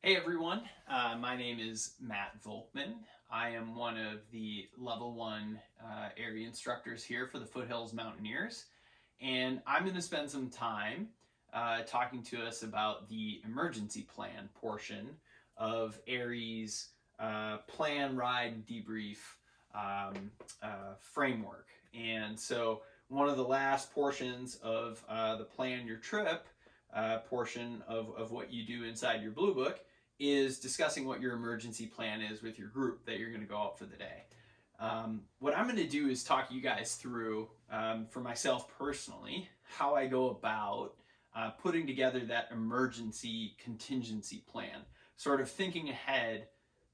Hey everyone, my name is Matt Volkman. I am one of the Level 1 area instructors here for the Foothills Mountaineers, and I'm going to spend some time talking to us about the emergency plan portion of ARIE's plan, ride, debrief framework. And so, one of the last portions of the plan your trip portion of what you do inside your blue book is discussing what your emergency plan is with your group that you're going to go out for the day. What I'm going to do is talk you guys through, for myself personally, how I go about putting together that emergency contingency plan, sort of thinking ahead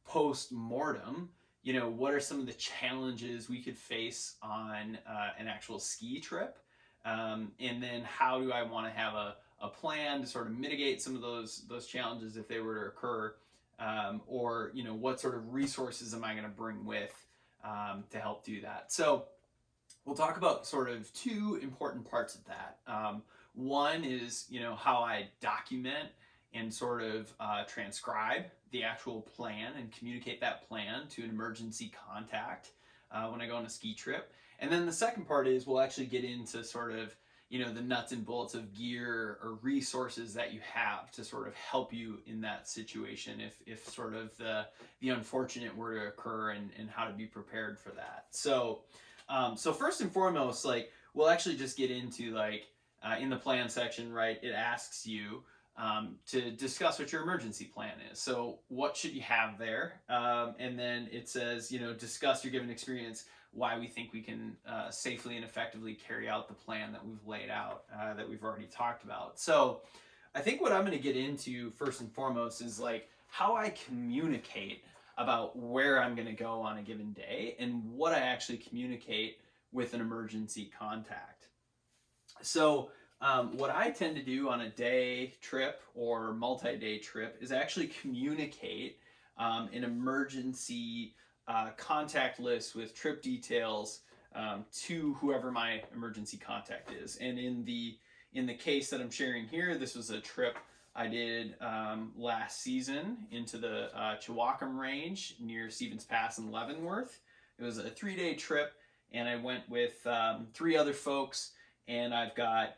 post mortem. What are some of the challenges we could face on an actual ski trip? And then how do I want to have a plan to sort of mitigate some of those challenges if they were to occur, or what sort of resources am I going to bring with to help do that? So we'll talk about sort of two important parts of that. One is how I document and sort of transcribe the actual plan and communicate that plan to an emergency contact when I go on a ski trip. And then the second part is we'll actually get into sort of the nuts and bolts of gear or resources that you have to sort of help you in that situation if sort of the unfortunate were to occur, and how to be prepared for that. So first and foremost, like, we'll actually just get into in the plan section, right? It asks you to discuss what your emergency plan is. So what should you have there? And then it says, discuss your given experience, why we think we can safely and effectively carry out the plan that we've laid out, that we've already talked about. So I think what I'm going to get into first and foremost is how I communicate about where I'm going to go on a given day and what I actually communicate with an emergency contact. So what I tend to do on a day trip or multi-day trip is actually communicate an emergency contact list with trip details to whoever my emergency contact is. And in the case that I'm sharing here, this was a trip I did last season into the Chihuahua Range near Stevens Pass in Leavenworth. It was a 3-day trip, and I went with 3 other folks, and I've got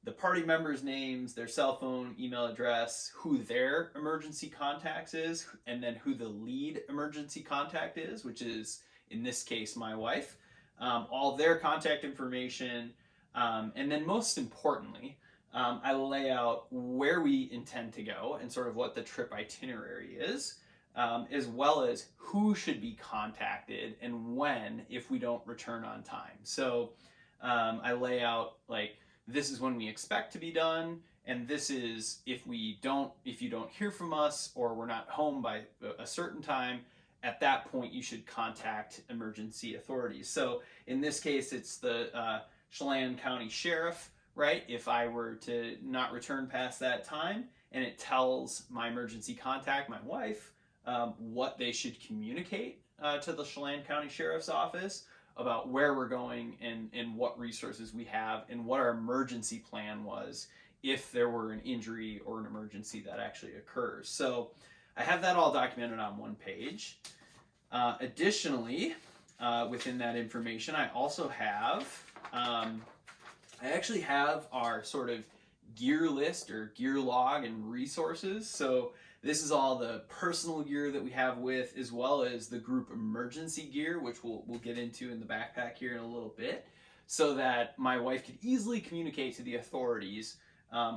the party members' names, their cell phone, email address, who their emergency contacts is, and then who the lead emergency contact is, which is, in this case, my wife. All their contact information, and then most importantly, I lay out where we intend to go and sort of what the trip itinerary is, as well as who should be contacted and when if we don't return on time. So I lay out this is when we expect to be done, and this is if you don't hear from us or we're not home by a certain time. At that point, you should contact emergency authorities. So in this case, it's the Chelan County Sheriff, right? If I were to not return past that time, and it tells my emergency contact, my wife, what they should communicate to the Chelan County Sheriff's Office about where we're going and what resources we have and what our emergency plan was if there were an injury or an emergency that actually occurs. So I have that all documented on one page. Additionally, within that information, I also have, I actually have our sort of gear list or gear log and resources. So this is all the personal gear that we have with, as well as the group emergency gear, which we'll get into in the backpack here in a little bit, so that my wife could easily communicate to the authorities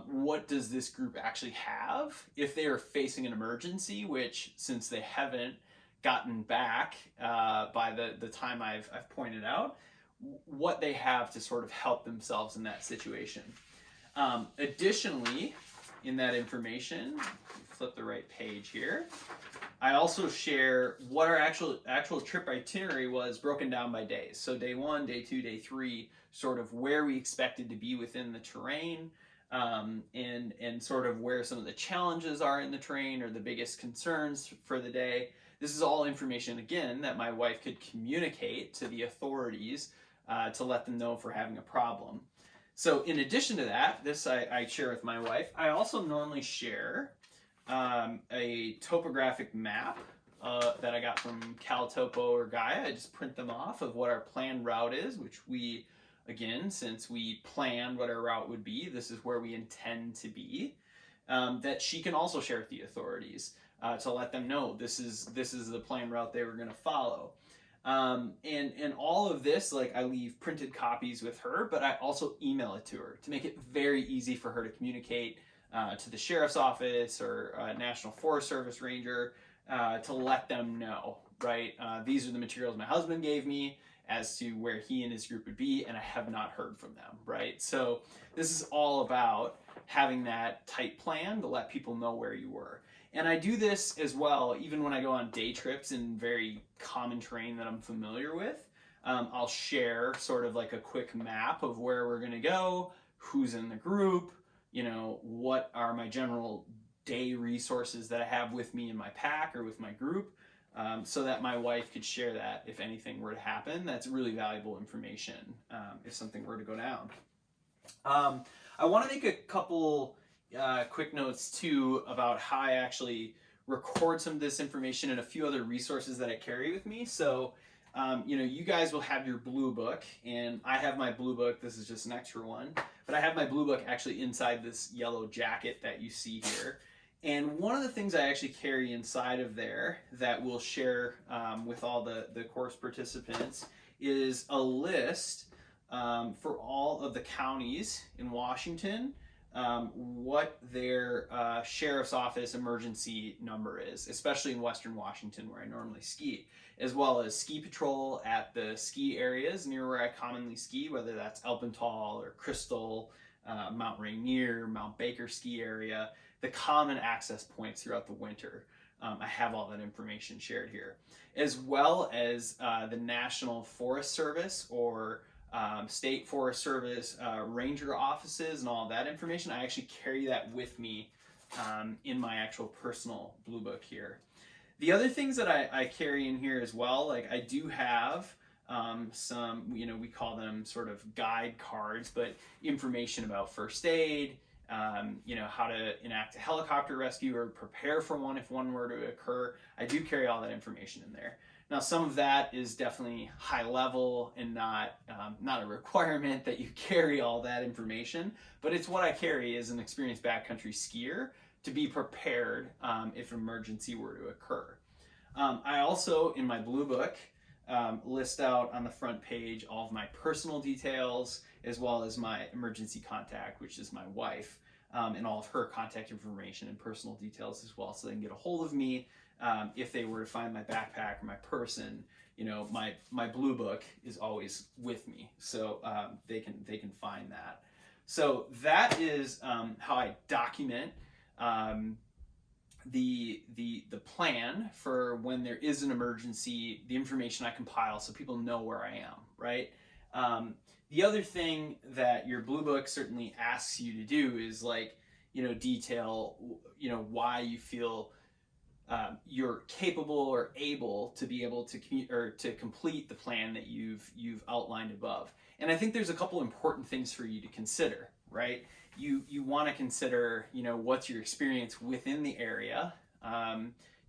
what does this group actually have if they are facing an emergency, which, since they haven't gotten back by the time I've pointed out, what they have to sort of help themselves in that situation. Additionally, in that information, flip the right page here, I also share what our actual trip itinerary was, broken down by days. So day 1, day 2, day 3, sort of where we expected to be within the terrain, and sort of where some of the challenges are in the terrain or the biggest concerns for the day. This is all information, again, that my wife could communicate to the authorities to let them know if we're having a problem. So in addition to that, this I share with my wife. I also normally share a topographic map that I got from CalTopo or Gaia. I just print them off of what our planned route is, which we, again, since we planned what our route would be, this is where we intend to be. That she can also share with the authorities to let them know this is the planned route they were going to follow. And all of this, like, I leave printed copies with her, but I also email it to her to make it very easy for her to communicate to the sheriff's office or National Forest Service ranger to let them know, right? These are the materials my husband gave me as to where he and his group would be, and I have not heard from them, right? So this is all about having that tight plan to let people know where you were. And I do this as well, even when I go on day trips in very common terrain that I'm familiar with. I'll share sort of like a quick map of where we're going to go, who's in the group, you know, what are my general day resources that I have with me in my pack or with my group, so that my wife could share that if anything were to happen. That's really valuable information if something were to go down. I want to make a couple quick notes too about how I actually record some of this information and a few other resources that I carry with me. So, you know, you guys will have your blue book, and I have my blue book. This is just an extra one, but I have my blue book actually inside this yellow jacket that you see here. And one of the things I actually carry inside of there that we'll share with all the course participants is a list for all of the counties in Washington, what their sheriff's office emergency number is, especially in Western Washington where I normally ski, as well as ski patrol at the ski areas near where I commonly ski, whether that's Alpental or Crystal, Mount Rainier, Mount Baker ski area, the common access points throughout the winter. I have all that information shared here, as well as the National Forest Service or State Forest Service ranger offices and all that information. I actually carry that with me in my actual personal blue book here. The other things that I carry in here as well, like I do have some, you know, we call them sort of guide cards, but information about first aid, you know, how to enact a helicopter rescue or prepare for one if one were to occur. I do carry all that information in there. Now, some of that is definitely high level and not a requirement that you carry all that information, but it's what I carry as an experienced backcountry skier to be prepared if an emergency were to occur. I also, in my blue book, list out on the front page all of my personal details, as well as my emergency contact, which is my wife, and all of her contact information and personal details as well, so they can get a hold of me if they were to find my backpack or my person. You know, my blue book is always with me, so they can find that. So that is how I document the plan for when there is an emergency, the information I compile so people know where I am, right? The other thing that your blue book certainly asks you to do is, like, you know, detail, you know, why you feel you're capable or able to be able to to complete the plan that you've outlined above. And I think there's a couple important things for you to consider, right? You want to consider, you know, what's your experience within the area,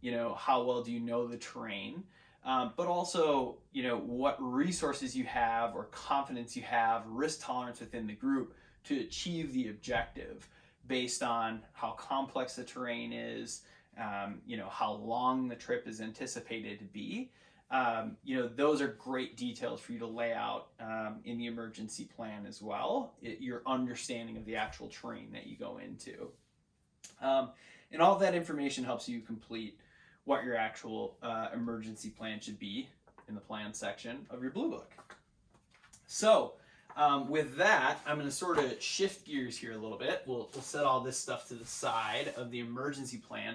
you know, how well do you know the terrain, but also, you know, what resources you have or confidence you have, risk tolerance within the group to achieve the objective based on how complex the terrain is, you know, how long the trip is anticipated to be. You know, those are great details for you to lay out in the emergency plan as well, your understanding of the actual terrain that you go into. And all of that information helps you complete what your actual emergency plan should be in the plan section of your blue book. So with that, I'm going to sort of shift gears here a little bit. We'll set all this stuff to the side of the emergency plan,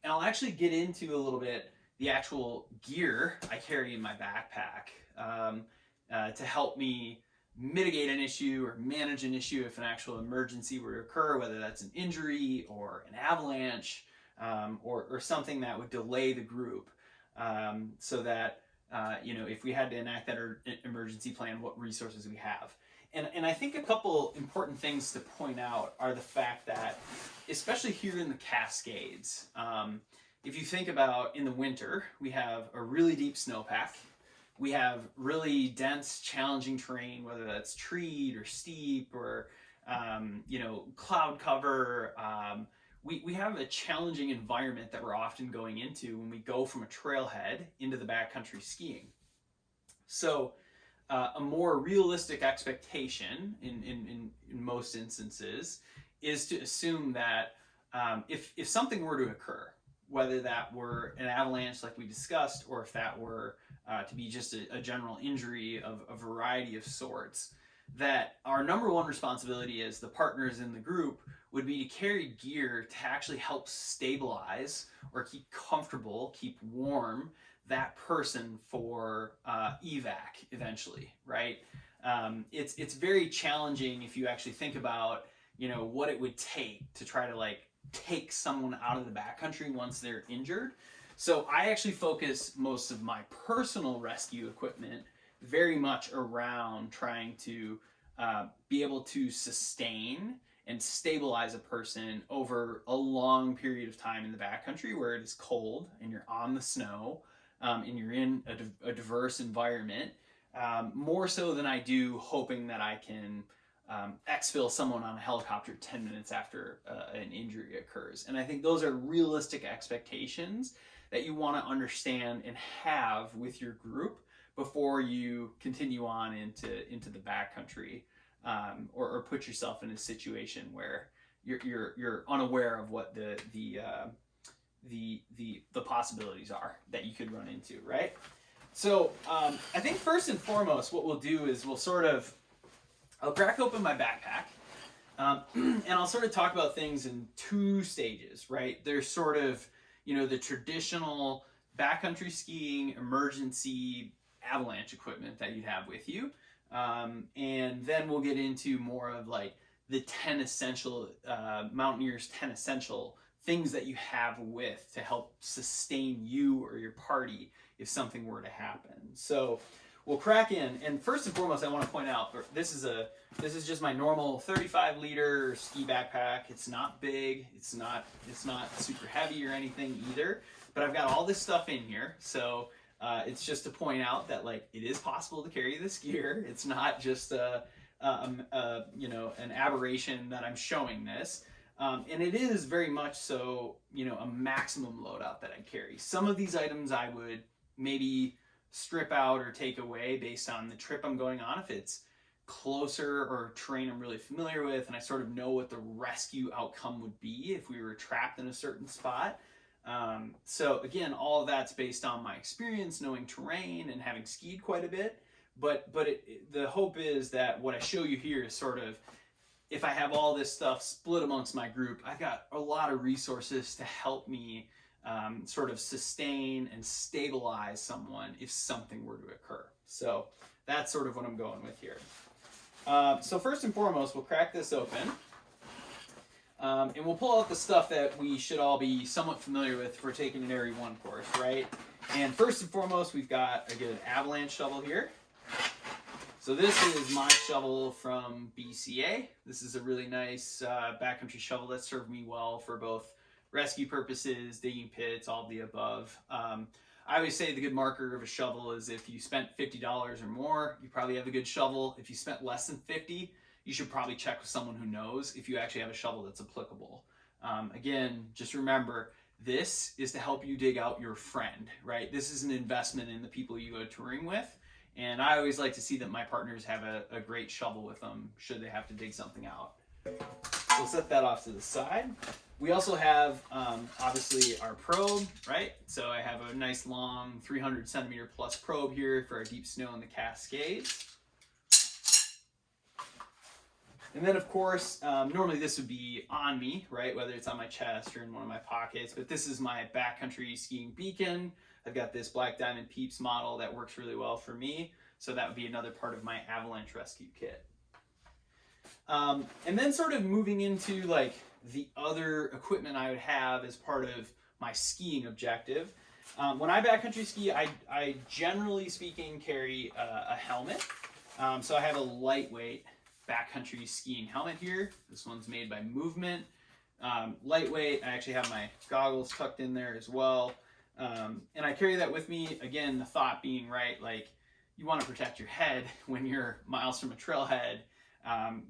and I'll actually get into a little bit the actual gear I carry in my backpack to help me mitigate an issue or manage an issue if an actual emergency were to occur, whether that's an injury or an avalanche, or something that would delay the group, so that you know, if we had to enact that emergency plan, what resources we have. And I think a couple important things to point out are the fact that, especially here in the Cascades, if you think about in the winter, we have a really deep snowpack. We have really dense, challenging terrain, whether that's treed or steep or cloud cover. We have a challenging environment that we're often going into when we go from a trailhead into the backcountry skiing. So a more realistic expectation in most instances is to assume that if something were to occur, whether that were an avalanche like we discussed, or if that were to be just a general injury of a variety of sorts, that our number one responsibility as the partners in the group would be to carry gear to actually help stabilize or keep comfortable, keep warm that person for evac eventually, right? It's very challenging if you actually think about what it would take to try to like take someone out of the backcountry once they're injured. So I actually focus most of my personal rescue equipment very much around trying to be able to sustain and stabilize a person over a long period of time in the backcountry where it is cold and you're on the snow and you're in a diverse environment, more so than I do hoping that I can exfil someone on a helicopter 10 minutes after an injury occurs. And I think those are realistic expectations that you want to understand and have with your group before you continue on into the backcountry, or put yourself in a situation where you're unaware of what the possibilities are that you could run into, right? So I think first and foremost, what we'll do is I'll crack open my backpack, and I'll sort of talk about things in two stages, right? There's sort of, the traditional backcountry skiing emergency avalanche equipment that you'd have with you. And then we'll get into more of like the 10 essential, Mountaineers 10 essential things that you have with to help sustain you or your party if something were to happen. So we'll crack in, and first and foremost, I want to point out this is just my normal 35-liter ski backpack. It's not big, it's not super heavy or anything either, but I've got all this stuff in here. So it's just to point out that like it is possible to carry this gear. It's not just an aberration that I'm showing this. And it is very much so, a maximum loadout that I carry. Some of these items I would maybe strip out or take away based on the trip I'm going on. If it's closer or terrain I'm really familiar with and I sort of know what the rescue outcome would be if we were trapped in a certain spot. So again, all of that's based on my experience, knowing terrain and having skied quite a bit. But the hope is that what I show you here is sort of, if I have all this stuff split amongst my group, I've got a lot of resources to help me sort of sustain and stabilize someone if something were to occur. So that's sort of what I'm going with here. So first and foremost, we'll crack this open. And we'll pull out the stuff that we should all be somewhat familiar with for taking an Area 1 course, right? And first and foremost, we've got a good avalanche shovel here. So this is my shovel from BCA. This is a really nice backcountry shovel that served me well for both rescue purposes, digging pits, all of the above. I always say the good marker of a shovel is if you spent $50 or more, you probably have a good shovel. If you spent less than $50, you should probably check with someone who knows if you actually have a shovel that's applicable. Again, just remember, this is to help you dig out your friend, right? This is an investment in the people you go touring with. And I always like to see that my partners have a great shovel with them should they have to dig something out. So we'll set that off to the side. We also have, obviously, our probe, right? So I have a nice long 300 centimeter plus probe here for our deep snow in the Cascades. And then, of course, normally this would be on me, right? Whether it's on my chest or in one of my pockets. But this is my backcountry skiing beacon. I've got this Black Diamond Peeps model that works really well for me. So that would be another part of my avalanche rescue kit. And then sort of moving into like the other equipment I would have as part of my skiing objective. When I backcountry ski, I generally speaking carry a helmet. So I have a lightweight backcountry skiing helmet here. This one's made by Movement. Lightweight. I actually have my goggles tucked in there as well. And I carry that with me. Again, the thought being, right, like you want to protect your head when you're miles from a trailhead,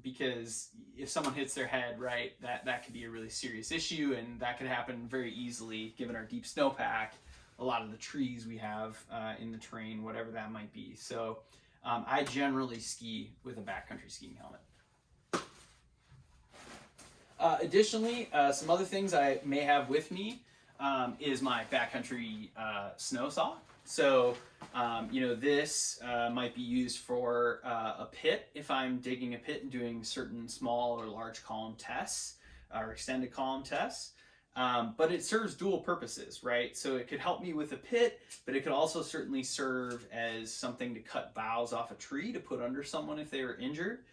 because if someone hits their head, right, that could be a really serious issue, and that could happen very easily given our deep snowpack, a lot of the trees we have in the terrain, whatever that might be. So I generally ski with a backcountry skiing helmet. Additionally, some other things I may have with me is my backcountry snow saw. So, this might be used for a pit if I'm digging a pit and doing certain small or large column tests or extended column tests. But it serves dual purposes, right? So it could help me with a pit, but it could also certainly serve as something to cut boughs off a tree to put under someone if they were injured.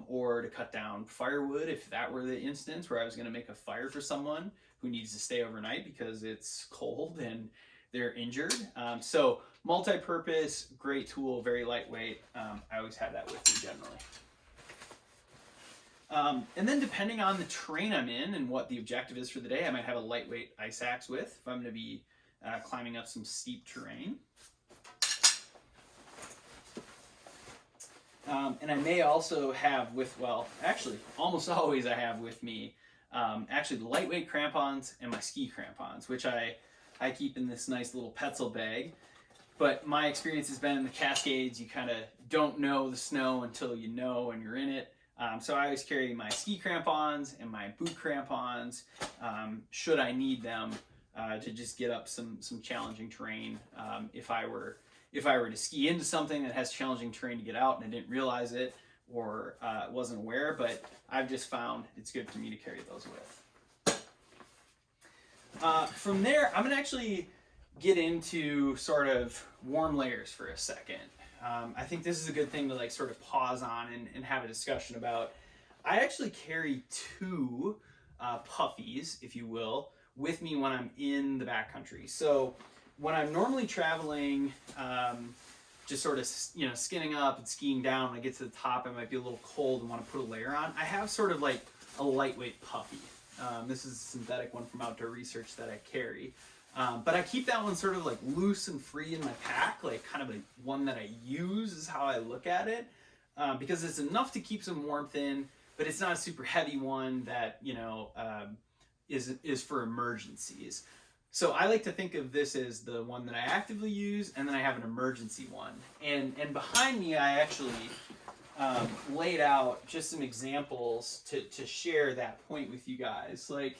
Or to cut down firewood if that were the instance where I was going to make a fire for someone who needs to stay overnight because it's cold and they're injured. So multi-purpose, great tool, very lightweight. I always have that with me generally. And then depending on the terrain I'm in and what the objective is for the day, I might have a lightweight ice axe with if I'm going to be climbing up some steep terrain. And I may also have with, well, actually, almost always I have with me, actually the lightweight crampons and my ski crampons, which I keep in this nice little Petzl bag. But my experience has been in the Cascades, you kind of don't know the snow until you know and you're in it. So I always carry my ski crampons and my boot crampons, should I need them, to just get up some challenging terrain, if I were to ski into something that has challenging terrain to get out and I didn't realize it or wasn't aware, but I've just found it's good for me to carry those with. From there, I'm going to actually get into sort of warm layers for a second. I think this is a good thing to like sort of pause on and have a discussion about. I actually carry two puffies, if you will, with me when I'm in the backcountry. So when I'm normally traveling, just sort of, skinning up and skiing down, when I get to the top, I might be a little cold and want to put a layer on. I have sort of like a lightweight puffy. This is a synthetic one from Outdoor Research that I carry. But I keep that one sort of like loose and free in my pack, like kind of a one that I use is how I look at it, because it's enough to keep some warmth in, but it's not a super heavy one that, is for emergencies. So I like to think of this as the one that I actively use, and then I have an emergency one. And behind me, I actually laid out just some examples to share that point with you guys. Like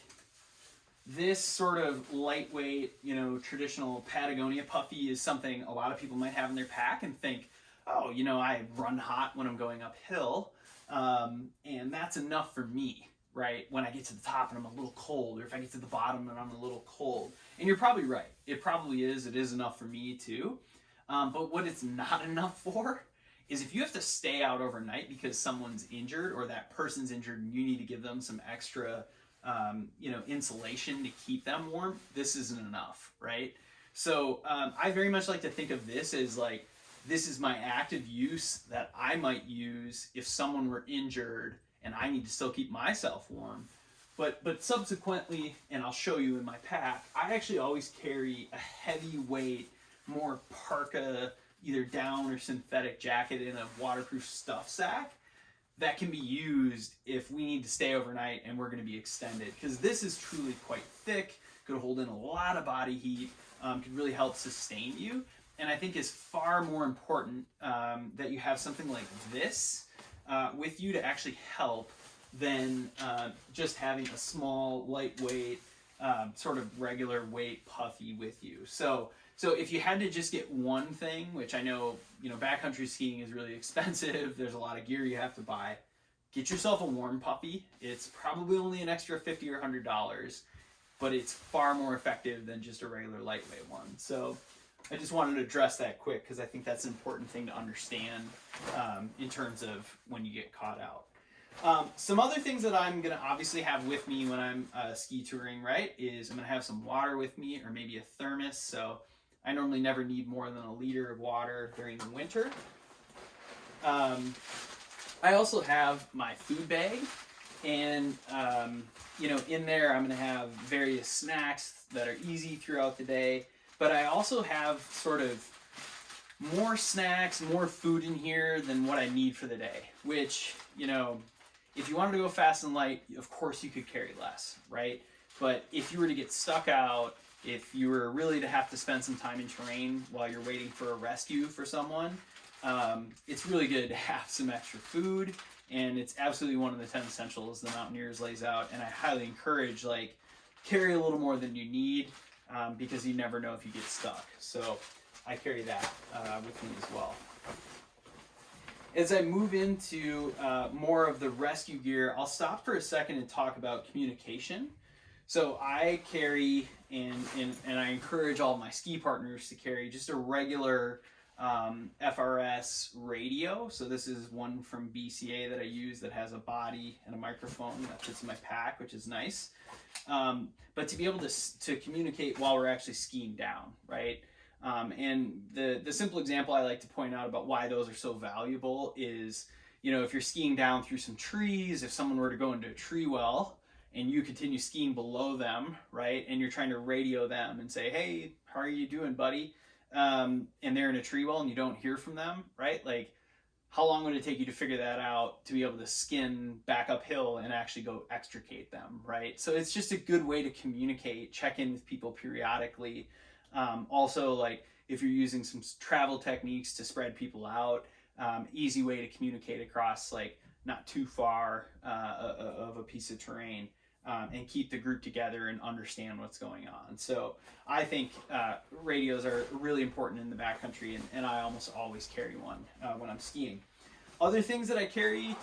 this sort of lightweight, traditional Patagonia puffy is something a lot of people might have in their pack and think, oh, I run hot when I'm going uphill, and that's enough for me. Right, when I get to the top and I'm a little cold, or if I get to the bottom and I'm a little cold. And you're probably right. It probably is. It is enough for me too. But what it's not enough for is if you have to stay out overnight because someone's injured or that person's injured and you need to give them some extra, insulation to keep them warm, this isn't enough, right? So I very much like to think of this as like, this is my active use that I might use if someone were injured and I need to still keep myself warm. But subsequently, and I'll show you in my pack, I actually always carry a heavyweight, more parka, either down or synthetic jacket in a waterproof stuff sack that can be used if we need to stay overnight and we're going to be extended. Because this is truly quite thick, could hold in a lot of body heat, could really help sustain you. And I think is far more important that you have something like this with you to actually help than just having a small, lightweight, sort of regular weight puffy with you. So if you had to just get one thing, which I know, backcountry skiing is really expensive, there's a lot of gear you have to buy, get yourself a warm puffy. It's probably only an extra $50 or $100, but it's far more effective than just a regular lightweight one. So I just wanted to address that quick because I think that's an important thing to understand in terms of when you get caught out. Some other things that I'm going to obviously have with me when I'm ski touring, right, is I'm going to have some water with me or maybe a thermos. So I normally never need more than 1 liter of water during the winter. I also have my food bag, and in there I'm going to have various snacks that are easy throughout the day. But I also have sort of more snacks, more food in here than what I need for the day. Which, if you wanted to go fast and light, of course you could carry less, right? But if you were to get stuck out, if you were really to have to spend some time in terrain while you're waiting for a rescue for someone, it's really good to have some extra food, and it's absolutely one of the 10 essentials the Mountaineers lays out, and I highly encourage, carry a little more than you need, because you never know if you get stuck. So I carry that with me as well. As I move into more of the rescue gear, I'll stop for a second and talk about communication. So I carry, and I encourage all my ski partners to carry, just a regular FRS radio. So this is one from BCA that I use that has a body and a microphone that fits in my pack, which is nice. But to be able to communicate while we're actually skiing down, right? And the simple example I like to point out about why those are so valuable is, if you're skiing down through some trees, if someone were to go into a tree well and you continue skiing below them, right, and you're trying to radio them and say, hey, how are you doing, buddy? And they're in a tree well and you don't hear from them, right? How long would it take you to figure that out to be able to skin back uphill and actually go extricate them, right? So it's just a good way to communicate, check in with people periodically. Also, if you're using some travel techniques to spread people out, easy way to communicate across not too far of a piece of terrain, and keep the group together and understand what's going on. So I think radios are really important in the backcountry, and I almost always carry one when I'm skiing. Other things that I carry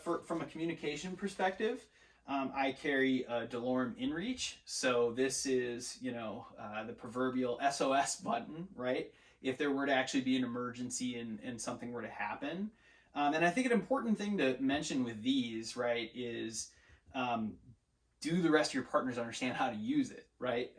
from a communication perspective, I carry a DeLorme InReach. So this is, the proverbial SOS button, right? If there were to actually be an emergency and something were to happen. And I think an important thing to mention with these, right, is do the rest of your partners understand how to use it, right?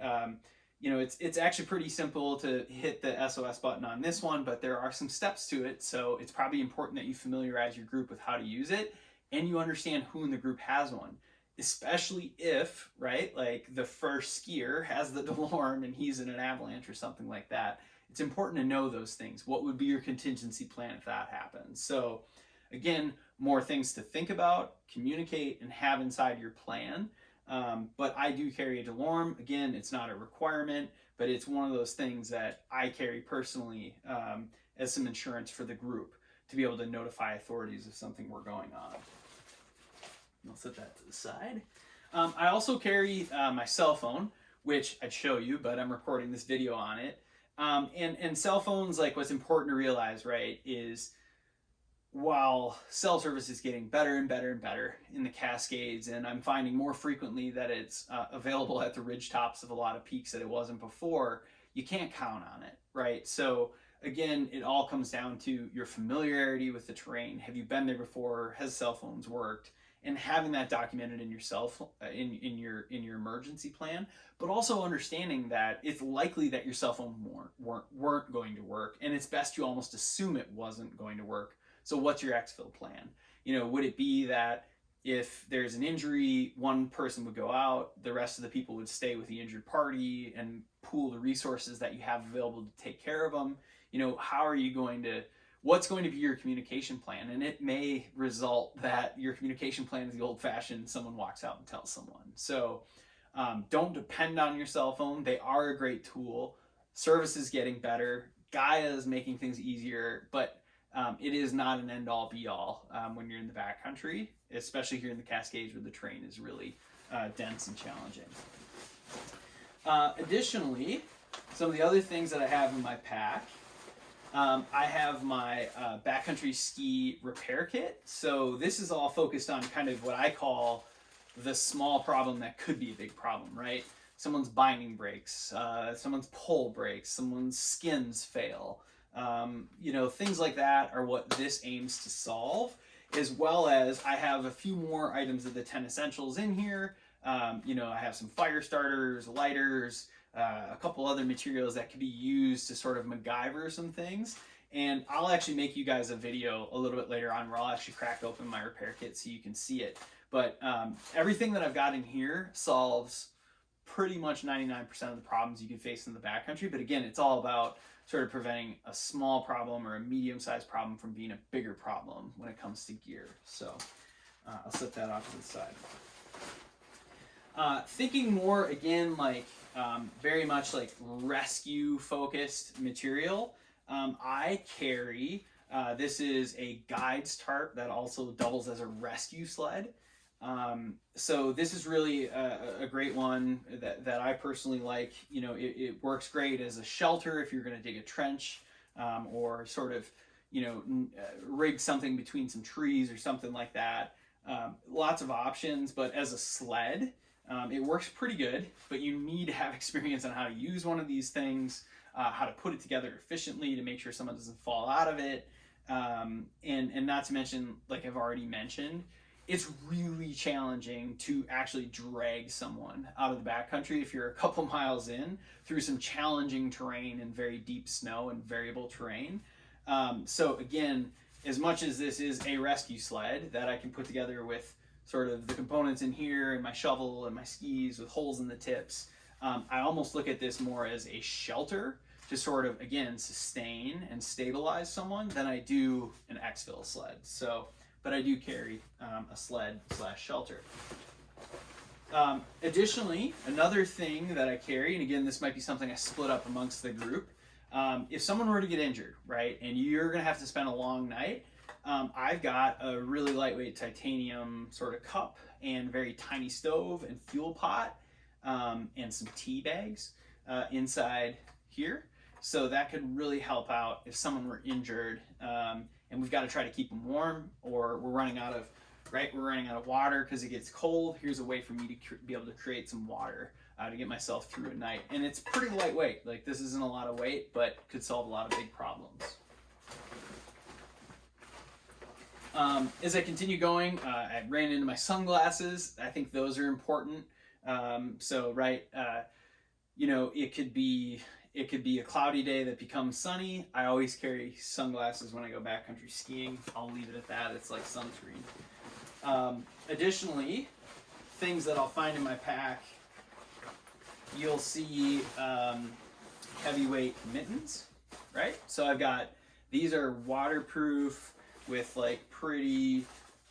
It's actually pretty simple to hit the SOS button on this one, but there are some steps to it. So it's probably important that you familiarize your group with how to use it and you understand who in the group has one. Especially if, right, the first skier has the DeLorme and he's in an avalanche or something like that. It's important to know those things. What would be your contingency plan if that happens? So again, more things to think about, communicate, and have inside your plan. But I do carry a DeLorme. Again, it's not a requirement, but it's one of those things that I carry personally as some insurance for the group to be able to notify authorities if something were going on. I'll set that to the side. I also carry my cell phone, which I'd show you, but I'm recording this video on it. And cell phones, what's important to realize, right, is while cell service is getting better and better and better in the Cascades, and I'm finding more frequently that it's available at the ridge tops of a lot of peaks that it wasn't before, you can't count on it, right? So again, it all comes down to your familiarity with the terrain. Have you been there before? Has cell phones worked? And having that documented in yourself, in your emergency plan, but also understanding that it's likely that your cell phone weren't going to work, and it's best you almost assume it wasn't going to work. So what's your exfil plan? Would it be that if there's an injury, one person would go out, the rest of the people would stay with the injured party and pool the resources that you have available to take care of them? How are you going to? What's going to be your communication plan? And it may result that your communication plan is the old-fashioned, someone walks out and tells someone. So don't depend on your cell phone. They are a great tool. Service is getting better. Gaia is making things easier, but it is not an end-all be-all when you're in the backcountry, especially here in the Cascades where the terrain is really dense and challenging. Additionally, some of the other things that I have in my pack, I have my backcountry ski repair kit. So this is all focused on kind of what I call the small problem that could be a big problem, right? Someone's binding breaks, someone's pole breaks, someone's skins fail. Things like that are what this aims to solve, as well as I have a few more items of the 10 essentials in here. I have some fire starters, lighters, a couple other materials that could be used to sort of MacGyver some things. And I'll actually make you guys a video a little bit later on where I'll actually crack open my repair kit so you can see it. But everything that I've got in here solves pretty much 99% of the problems you can face in the backcountry. But again, it's all about sort of preventing a small problem or a medium-sized problem from being a bigger problem when it comes to gear. So I'll set that off to the side. Thinking more, again, like very much like rescue-focused material, I carry, this is a guides tarp that also doubles as a rescue sled. So this is really a great one that I personally like. You know, it works great as a shelter if you're going to dig a trench, or sort of, you know, rig something between some trees or something like that. Lots of options, but as a sled, it works pretty good, but you need to have experience on how to use one of these things, how to put it together efficiently to make sure someone doesn't fall out of it. And not to mention, like I've already mentioned, it's really challenging to actually drag someone out of the backcountry if you're a couple miles in through some challenging terrain and very deep snow and variable terrain. So again, as much as this is a rescue sled that I can put together with sort of the components in here and my shovel and my skis with holes in the tips, I almost look at this more as a shelter to sort of, again, sustain and stabilize someone than I do an exfil sled. So, but I do carry a sled / shelter. Additionally, another thing that I carry, and again, this might be something I split up amongst the group, if someone were to get injured, right, and you're going to have to spend a long night, I've got a really lightweight titanium sort of cup and very tiny stove and fuel pot, and some tea bags inside here. So that could really help out if someone were injured, and we've got to try to keep them warm, or we're running out of water because it gets cold. Here's a way for me to be able to create some water to get myself through a night. And it's pretty lightweight. Like, this isn't a lot of weight, but could solve a lot of big problems. As I continue going, I ran into my sunglasses. I think those are important. You know, it could be a cloudy day that becomes sunny. I always carry sunglasses when I go backcountry skiing. I'll leave it at that. It's like sunscreen. Additionally, things that I'll find in my pack, you'll see heavyweight mittens, right? So I've got, these are waterproof with like pretty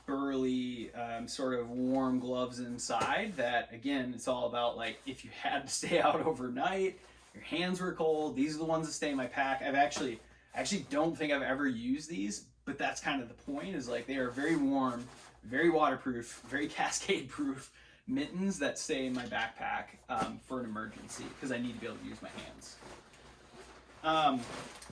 burly sort of warm gloves inside that, again, it's all about like if you had to stay out overnight, your hands were cold, these are the ones that stay in my pack. I actually don't think I've ever used these, but that's kind of the point, is like they are very warm, very waterproof, very cascade proof mittens that stay in my backpack for an emergency because I need to be able to use my hands.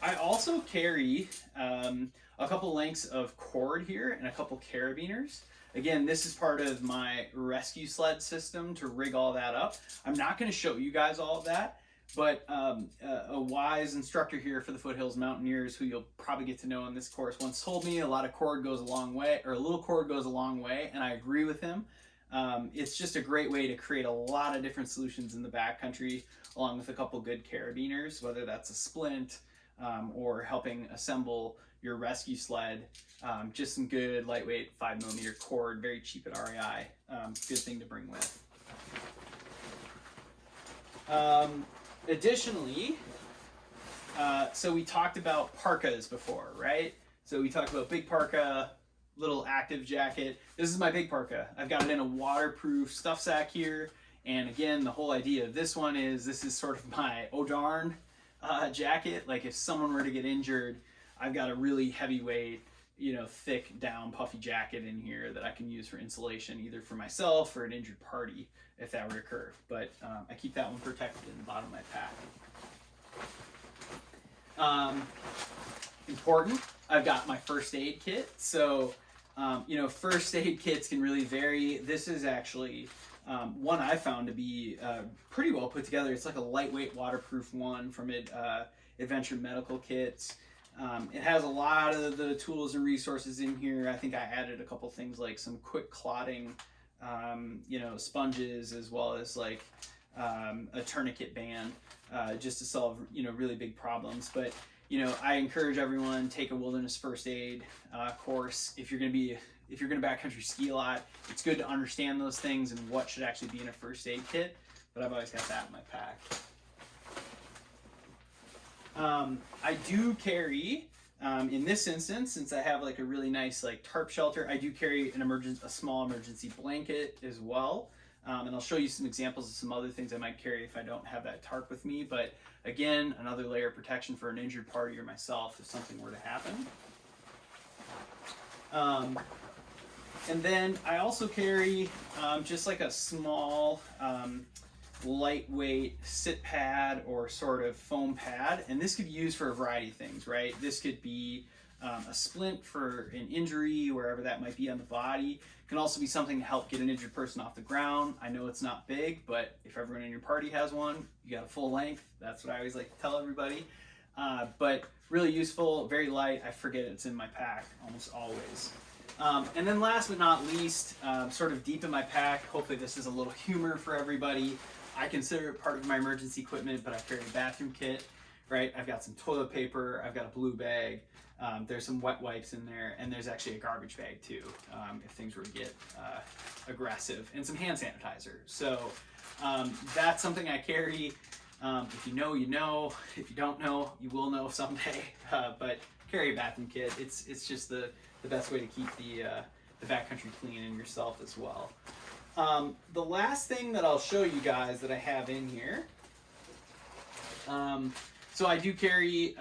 I also carry a couple lengths of cord here and a couple carabiners. Again, this is part of my rescue sled system to rig all that up. I'm not going to show you guys all of that, but a wise instructor here for the Foothills Mountaineers, who you'll probably get to know in this course, once told me a lot of cord goes a long way, or a little cord goes a long way, and I agree with him. It's just a great way to create a lot of different solutions in the backcountry, along with a couple good carabiners, whether that's a splint or helping assemble your rescue sled. Just some good lightweight 5mm cord, very cheap at REI. Good thing to bring with. Additionally, so we talked about parkas before, right? So we talked about big parka, little active jacket. This is my big parka. I've got it in a waterproof stuff sack here. And again, the whole idea of this one is, this is sort of my oh darn jacket. Like if someone were to get injured, I've got a really heavyweight, you know, thick down puffy jacket in here that I can use for insulation, either for myself or an injured party if that were to occur. But I keep that one protected in the bottom of my pack. Important, I've got my first aid kit. So, you know, first aid kits can really vary. This is actually one I found to be pretty well put together. It's like a lightweight waterproof one from Adventure Medical Kits. It has a lot of the tools and resources in here. I think I added a couple things like some quick clotting, you know, sponges, as well as like a tourniquet band, just to solve, you know, really big problems. But I encourage everyone take a wilderness first aid course. If you're going to backcountry ski a lot, it's good to understand those things and what should actually be in a first aid kit. But I've always got that in my pack. I do carry, in this instance, since I have like a really nice like tarp shelter, I do carry a small emergency blanket as well. And I'll show you some examples of some other things I might carry if I don't have that tarp with me. But again, another layer of protection for an injured party or myself if something were to happen. And then I also carry just like a small lightweight sit pad or sort of foam pad, and this could be used for a variety of things, right? This could be a splint for an injury, wherever that might be on the body. It can also be something to help get an injured person off the ground. I know it's not big, but if everyone in your party has one, you got a full length. That's what I always like to tell everybody. But really useful, very light. I forget it's in my pack almost always. And then last but not least, sort of deep in my pack, hopefully this is a little humor for everybody. I consider it part of my emergency equipment, but I carry a bathroom kit, right? I've got some toilet paper, I've got a blue bag, there's some wet wipes in there, and there's actually a garbage bag too, if things were to get aggressive, and some hand sanitizer. So that's something I carry. If you know, you know. If you don't know, you will know someday. But carry a bathroom kit. It's just the best way to keep the backcountry clean and yourself as well. The last thing that I'll show you guys that I have in here, so I do carry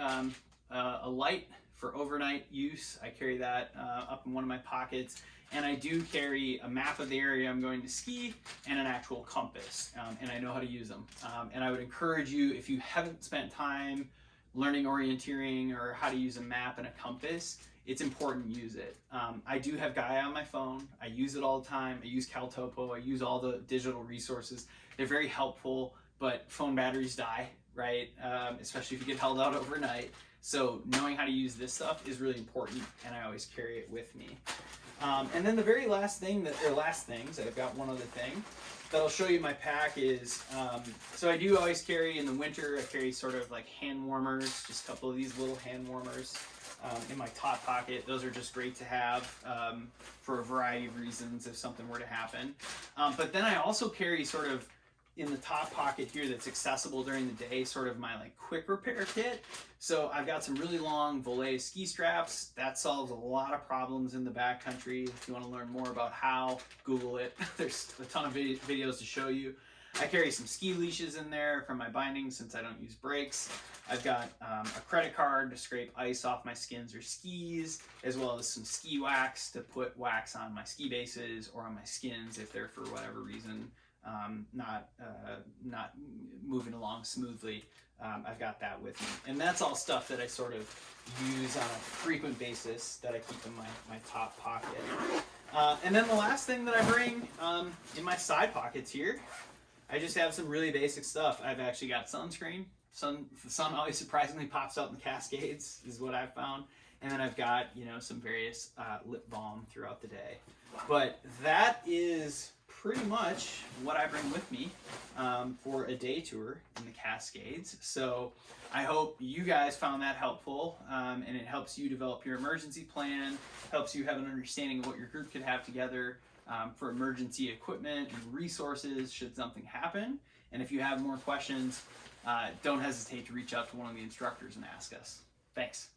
a light for overnight use. I carry that up in one of my pockets, and I do carry a map of the area I'm going to ski and an actual compass, and I know how to use them. And I would encourage you, if you haven't spent time learning orienteering or how to use a map and a compass, it's important to use it. I do have Gaia on my phone. I use it all the time. I use CalTopo. I use all the digital resources. They're very helpful, but phone batteries die, right? Especially if you get held out overnight. So knowing how to use this stuff is really important, and I always carry it with me. And then the very last thing I've got one other thing that I'll show you in my pack is, so I do always carry in the winter, I carry sort of like hand warmers, just a couple of these little hand warmers. In my top pocket. Those are just great to have for a variety of reasons if something were to happen. But then I also carry sort of in the top pocket here that's accessible during the day, sort of my like quick repair kit. So I've got some really long Volet ski straps. That solves a lot of problems in the backcountry. If you want to learn more about how, Google it. There's a ton of videos to show you. I carry some ski leashes in there for my binding since I don't use brakes. I've got a credit card to scrape ice off my skins or skis, as well as some ski wax to put wax on my ski bases or on my skins if they're for whatever reason not moving along smoothly. I've got that with me. And that's all stuff that I sort of use on a frequent basis that I keep in my top pocket. And then the last thing that I bring in my side pockets here, I just have some really basic stuff. I've actually got sunscreen. The sun always surprisingly pops out in the Cascades, is what I've found. And then I've got, some various lip balm throughout the day. But that is pretty much what I bring with me for a day tour in the Cascades. So I hope you guys found that helpful, and it helps you develop your emergency plan, helps you have an understanding of what your group could have together for emergency equipment and resources should something happen. And if you have more questions, don't hesitate to reach out to one of the instructors and ask us. Thanks.